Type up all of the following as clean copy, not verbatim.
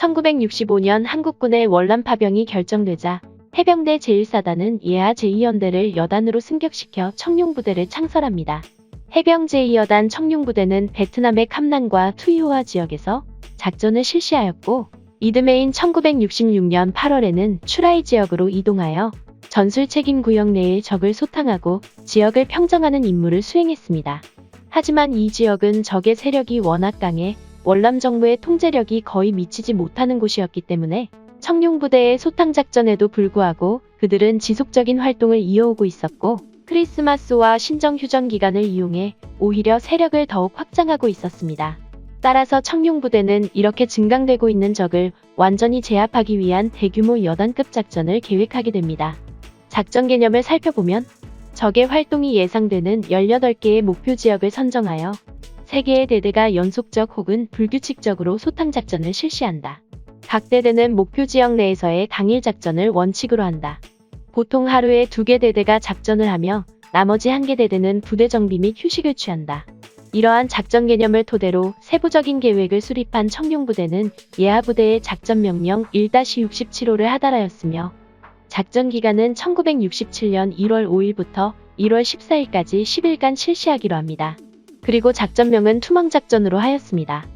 1965년 한국군의 월남 파병이 결정되자 해병대 제1사단은 예하 제2연대를 여단으로 승격시켜 청룡부대를 창설합니다. 해병 제2여단 청룡부대는 베트남의 캄난과 투이호아 지역에서 작전을 실시하였고 이듬해인 1966년 8월에는 추라이 지역으로 이동하여 전술 책임 구역 내의 적을 소탕하고 지역을 평정하는 임무를 수행했습니다. 하지만 이 지역은 적의 세력이 워낙 강해 월남 정부의 통제력이 거의 미치지 못하는 곳이었기 때문에 청룡부대의 소탕작전에도 불구하고 그들은 지속적인 활동을 이어오고 있었고 크리스마스와 신정휴전 기간을 이용해 오히려 세력을 더욱 확장하고 있었습니다. 따라서 청룡부대는 이렇게 증강되고 있는 적을 완전히 제압하기 위한 대규모 여단급 작전을 계획하게 됩니다. 작전 개념을 살펴보면 적의 활동이 예상되는 18개의 목표 지역을 선정하여 3개의 대대가 연속적 혹은 불규칙적으로 소탕작전을 실시한다. 각 대대는 목표 지역 내에서의 당일 작전을 원칙으로 한다. 보통 하루에 2개 대대가 작전을 하며 나머지 1개 대대는 부대 정비 및 휴식을 취한다. 이러한 작전 개념을 토대로 세부적인 계획을 수립한 청룡부대는 예하부대의 작전명령 1-67호를 하달하였으며 작전 기간은 1967년 1월 5일부터 1월 14일까지 10일간 실시하기로 합니다. 그리고 작전명은 투망작전으로 하였습니다.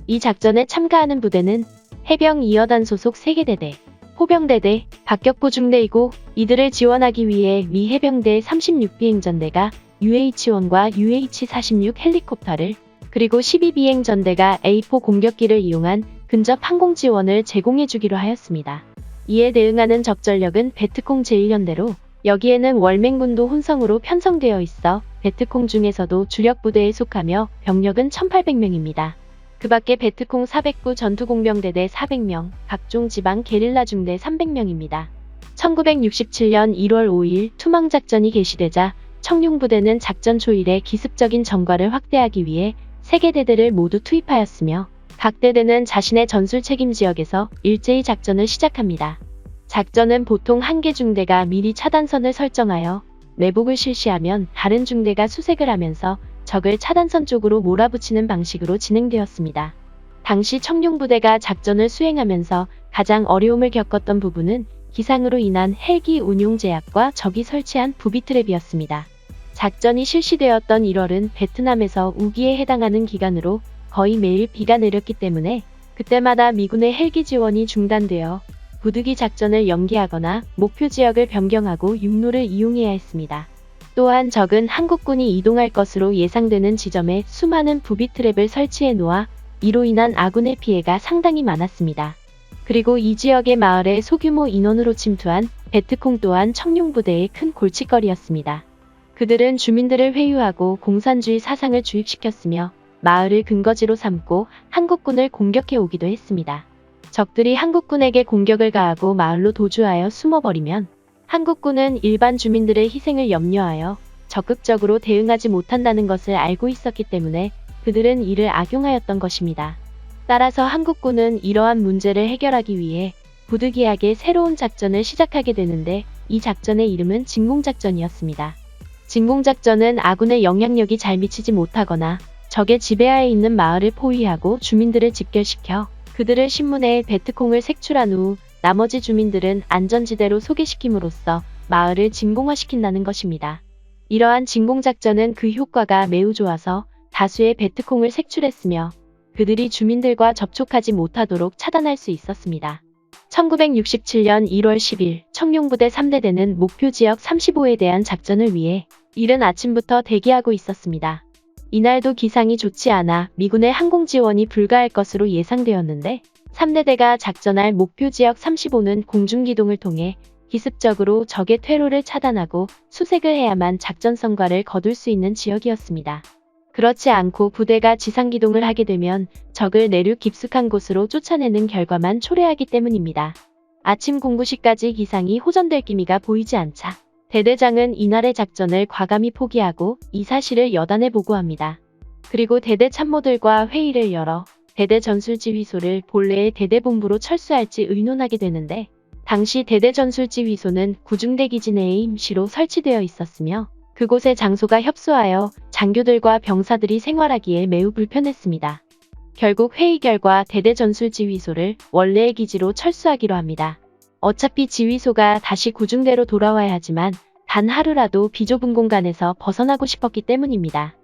이 작전에 참가하는 부대는 해병 2여단 소속 3개 대대, 호병대대, 박격포 중대이고 이들을 지원하기 위해 미 해병대 36비행전대가 UH-1과 UH-46 헬리콥터를 그리고 12비행전대가 A4 공격기를 이용한 근접 항공 지원을 제공해주기로 하였습니다. 이에 대응하는 적전력은 베트콩 제1연대로 여기에는 월맹군도 혼성으로 편성되어 있어 베트콩 중에서도 주력 부대에 속하며 병력은 1800명입니다. 그 밖에 베트콩 409 전투공병대대 400명, 각종 지방 게릴라 중대 300명입니다. 1967년 1월 5일 투망작전이 개시되자 청룡부대는 작전 초일에 기습적인 전과를 확대하기 위해 3개 대대를 모두 투입하였으며 각 대대는 자신의 전술 책임 지역에서 일제히 작전을 시작합니다. 작전은 보통 1개 중대가 미리 차단선을 설정하여 매복을 실시하면 다른 중대가 수색을 하면서 적을 차단선 쪽으로 몰아붙이는 방식으로 진행되었습니다. 당시 청룡부대가 작전을 수행하면서 가장 어려움을 겪었던 부분은 기상으로 인한 헬기 운용 제약과 적이 설치한 부비트랩이었습니다. 작전이 실시되었던 1월은 베트남에서 우기에 해당하는 기간으로 거의 매일 비가 내렸기 때문에 그때마다 미군의 헬기 지원이 중단되어 부득이 작전을 연기하거나 목표 지역을 변경하고 육로를 이용해야 했습니다. 또한 적은 한국군이 이동할 것으로 예상되는 지점에 수많은 부비트랩을 설치해 놓아 이로 인한 아군의 피해가 상당히 많았습니다. 그리고 이 지역의 마을에 소규모 인원으로 침투한 베트콩 또한 청룡부대의 큰 골칫거리였습니다. 그들은 주민들을 회유하고 공산주의 사상을 주입시켰으며 마을을 근거지로 삼고 한국군을 공격해 오기도 했습니다. 적들이 한국군에게 공격을 가하고 마을로 도주하여 숨어버리면 한국군은 일반 주민들의 희생을 염려하여 적극적으로 대응하지 못한다는 것을 알고 있었기 때문에 그들은 이를 악용하였던 것입니다. 따라서 한국군은 이러한 문제를 해결하기 위해 부득이하게 새로운 작전을 시작하게 되는데 이 작전의 이름은 진공작전이었습니다. 진공작전은 아군의 영향력이 잘 미치지 못하거나 적의 지배하에 있는 마을을 포위하고 주민들을 집결시켜 그들을 신문에 베트콩을 색출한 후 나머지 주민들은 안전지대로 소개시킴으로써 마을을 진공화시킨다는 것입니다. 이러한 진공작전은 그 효과가 매우 좋아서 다수의 베트콩을 색출했으며 그들이 주민들과 접촉하지 못하도록 차단할 수 있었습니다. 1967년 1월 10일 청룡부대 3대대는 목표 지역 35에 대한 작전을 위해 이른 아침부터 대기하고 있었습니다. 이날도 기상이 좋지 않아 미군의 항공 지원이 불가할 것으로 예상되었는데 3대대가 작전할 목표 지역 35는 공중기동을 통해 기습적으로 적의 퇴로를 차단하고 수색을 해야만 작전 성과를 거둘 수 있는 지역이었습니다. 그렇지 않고 부대가 지상기동을 하게 되면 적을 내륙 깊숙한 곳으로 쫓아내는 결과만 초래하기 때문입니다. 아침 공구시까지 기상이 호전될 기미가 보이지 않자 대대장은 이날의 작전을 과감히 포기하고 이 사실을 여단에 보고합니다. 그리고 대대 참모들과 회의를 열어 대대 전술지휘소를 본래의 대대본부로 철수할지 의논하게 되는데 당시 대대 전술지휘소는 구중대 기지 내에 임시로 설치되어 있었으며 그곳의 장소가 협소하여 장교들과 병사들이 생활하기에 매우 불편했습니다. 결국 회의 결과 대대 전술지휘소를 원래의 기지로 철수하기로 합니다. 어차피 지휘소가 다시 구중대로 돌아와야 하지만 단 하루라도 비좁은 공간에서 벗어나고 싶었기 때문입니다.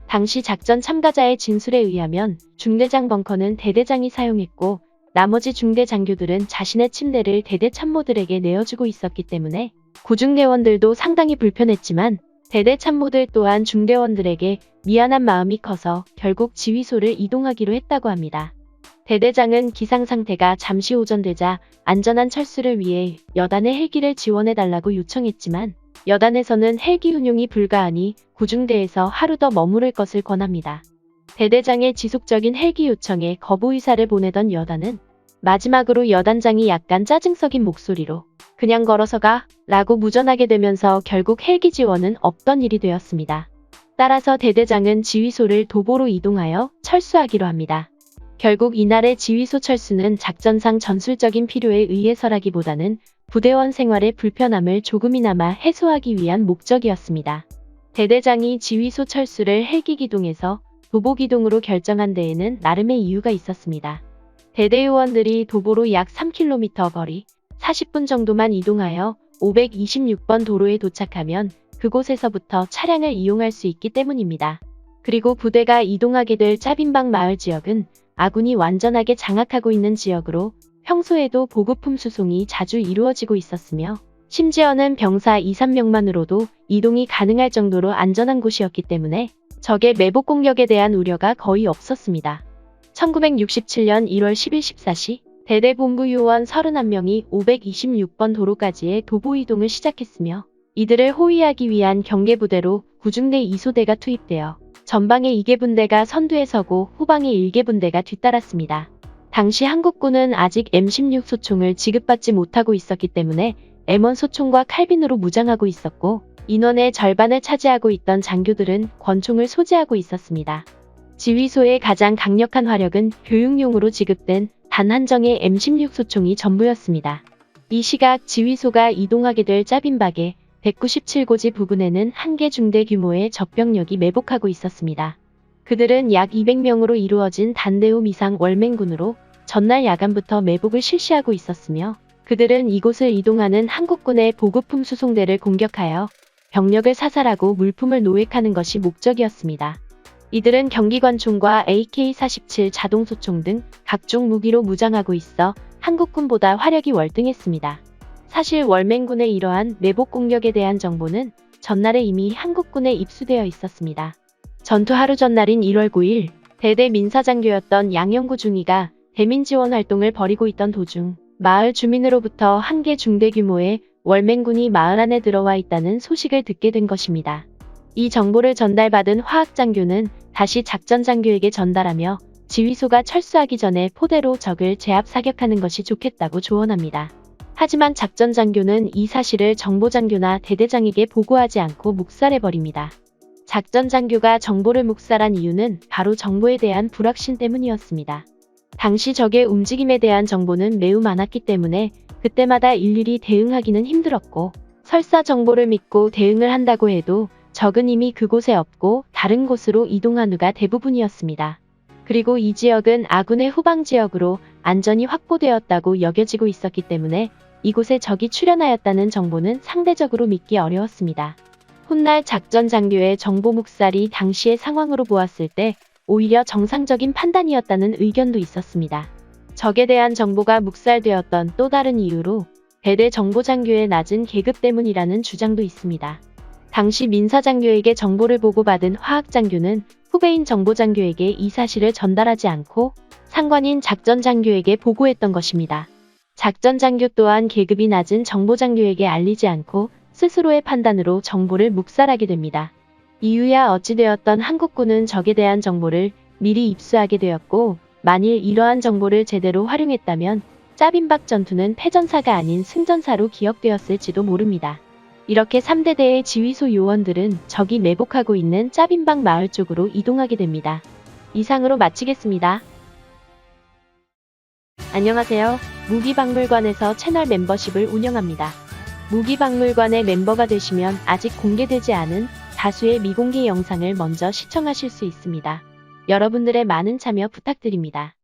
당시 작전 참가자의 진술에 의하면 중대장 벙커는 대대장이 사용했고 나머지 중대 장교들은 자신의 침대를 대대 참모들에게 내어주고 있었기 때문에 구중대원들도 상당히 불편했지만 대대 참모들 또한 중대원들에게 미안한 마음이 커서 결국 지휘소를 이동하기로 했다고 합니다. 대대장은 기상 상태가 잠시 호전되자 안전한 철수를 위해 여단의 헬기를 지원해달라고 요청했지만 여단에서는 헬기 운용이 불가하니 구중대에서 하루 더 머무를 것을 권합니다. 대대장의 지속적인 헬기 요청에 거부 의사를 보내던 여단은 마지막으로 여단장이 약간 짜증 섞인 목소리로 그냥 걸어서 가 라고 무전하게 되면서 결국 헬기 지원은 없던 일이 되었습니다. 따라서 대대장은 지휘소를 도보로 이동하여 철수하기로 합니다. 결국 이날의 지휘소 철수는 작전상 전술적인 필요에 의해서라기보다는 부대원 생활의 불편함을 조금이나마 해소하기 위한 목적이었습니다. 대대장이 지휘소 철수를 헬기 기동에서 도보 기동으로 결정한 데에는 나름의 이유가 있었습니다. 대대 요원들이 도보로 약 3km 거리, 40분 정도만 이동하여 526번 도로에 도착하면 그곳에서부터 차량을 이용할 수 있기 때문입니다. 그리고 부대가 이동하게 될 짜빈방 마을 지역은 아군이 완전하게 장악하고 있는 지역으로 평소에도 보급품 수송이 자주 이루어지고 있었으며 심지어는 병사 2, 3명만으로도 이동이 가능할 정도로 안전한 곳이었기 때문에 적의 매복 공격에 대한 우려가 거의 없었습니다. 1967년 1월 10일 14시 대대 본부 요원 31명이 526번 도로까지의 도보 이동을 시작했으며 이들을 호위하기 위한 경계부대로 구중대 2소대가 투입되어 전방의 2개 분대가 선두에 서고 후방의 1개 분대가 뒤따랐습니다. 당시 한국군은 아직 M16 소총을 지급받지 못하고 있었기 때문에 M1 소총과 칼빈으로 무장하고 있었고 인원의 절반을 차지하고 있던 장교들은 권총을 소지하고 있었습니다. 지휘소의 가장 강력한 화력은 교육용으로 지급된 단 한정의 M16 소총이 전부였습니다. 이 시각 지휘소가 이동하게 될 짜빈박의 197고지 부근에는 한 개 중대 규모의 적병력이 매복하고 있었습니다. 그들은 약 200명으로 이루어진 단대홈 이상 월맹군으로 전날 야간부터 매복을 실시하고 있었으며 그들은 이곳을 이동하는 한국군의 보급품 수송대를 공격하여 병력을 사살하고 물품을 노획하는 것이 목적이었습니다. 이들은 경기관총과 AK-47 자동소총 등 각종 무기로 무장하고 있어 한국군보다 화력이 월등했습니다. 사실 월맹군의 이러한 매복 공격에 대한 정보는 전날에 이미 한국군에 입수되어 있었습니다. 전투 하루 전날인 1월 9일 대대 민사장교였던 양영구 중위가 대민 지원 활동을 벌이고 있던 도중 마을 주민으로부터 한 개 중대 규모의 월맹군이 마을 안에 들어와 있다는 소식을 듣게 된 것입니다. 이 정보를 전달받은 화학장교는 다시 작전장교에게 전달하며 지휘소가 철수하기 전에 포대로 적을 제압 사격하는 것이 좋겠다고 조언합니다. 하지만 작전장교는 이 사실을 정보장교나 대대장에게 보고하지 않고 묵살해버립니다. 작전장교가 정보를 묵살한 이유는 바로 정보에 대한 불확신 때문이었습니다. 당시 적의 움직임에 대한 정보는 매우 많았기 때문에 그때마다 일일이 대응하기는 힘들었고 설사 정보를 믿고 대응을 한다고 해도 적은 이미 그곳에 없고 다른 곳으로 이동한 후가 대부분이었습니다. 그리고 이 지역은 아군의 후방 지역으로 안전이 확보되었다고 여겨지고 있었기 때문에 이곳에 적이 출현하였다는 정보는 상대적으로 믿기 어려웠습니다. 훗날 작전 장교의 정보 묵살이 당시의 상황으로 보았을 때 오히려 정상적인 판단이었다는 의견도 있었습니다. 적에 대한 정보가 묵살되었던 또 다른 이유로 대대 정보장교의 낮은 계급 때문이라는 주장도 있습니다. 당시 민사장교에게 정보를 보고받은 화학장교는 후배인 정보장교에게 이 사실을 전달하지 않고 상관인 작전장교에게 보고했던 것입니다. 작전장교 또한 계급이 낮은 정보장교에게 알리지 않고 스스로의 판단으로 정보를 묵살하게 됩니다. 이유야 어찌되었던 한국군은 적에 대한 정보를 미리 입수하게 되었고 만일 이러한 정보를 제대로 활용했다면 짜빈박 전투는 패전사가 아닌 승전사로 기억되었을지도 모릅니다. 이렇게 3대대의 지휘소 요원들은 적이 매복하고 있는 짜빈박 마을 쪽으로 이동하게 됩니다. 이상으로 마치겠습니다. 안녕하세요. 무기박물관에서 채널 멤버십을 운영합니다. 무기박물관의 멤버가 되시면 아직 공개되지 않은 다수의 미공개 영상을 먼저 시청하실 수 있습니다. 여러분들의 많은 참여 부탁드립니다.